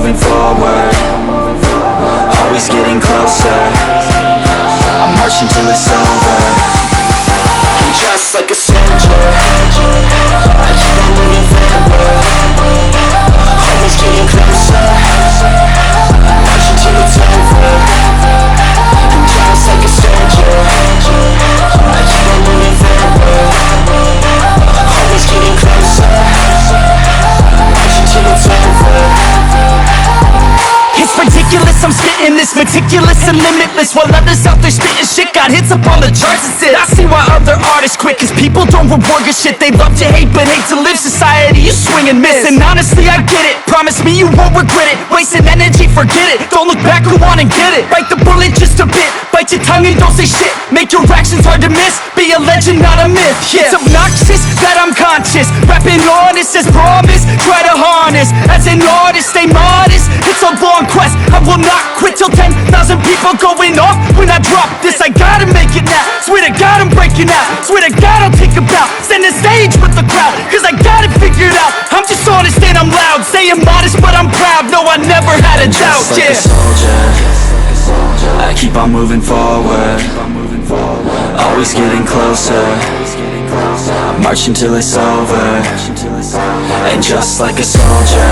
moving forward, always getting closer. I'm marching till it's over. I'm just like a soldier, I keep on moving forward, always getting closer. I'm marching till it's over. I'm just like a soldier, I keep on moving forward, always getting closer. I'm marching till it's over. It's ridiculous, I'm spitting this meticulous and limitless, while others out there spitting shit got hits up on the charts and shit. I see why other artists quit, cause people don't reward good shit. They love to hate but hate to live. Society, you swing and miss, and honestly I get it. Promise me you won't regret it. Wasting energy, forget it. Don't look back, go on and get it. Bite the bullet just a bit, bite your tongue and don't say shit. Make your actions hard to miss, be a legend not a myth. Yeah. It's obnoxious that I'm conscious, rapping honest as promise. Try to harness, as an artist stay modest. It's a long quest, I will not quit till 10,000 people going off when I drop this. I gotta make it now, swear to God I'm breaking out. Swear to God I'll take a bow, stand the stage with the crowd, cause I got it figured out. I'm just honest and I'm loud, saying modest but I'm proud. No, I never had a doubt, just like a soldier, I keep on moving forward, always getting closer. I'm marching till it's over. And just like a soldier,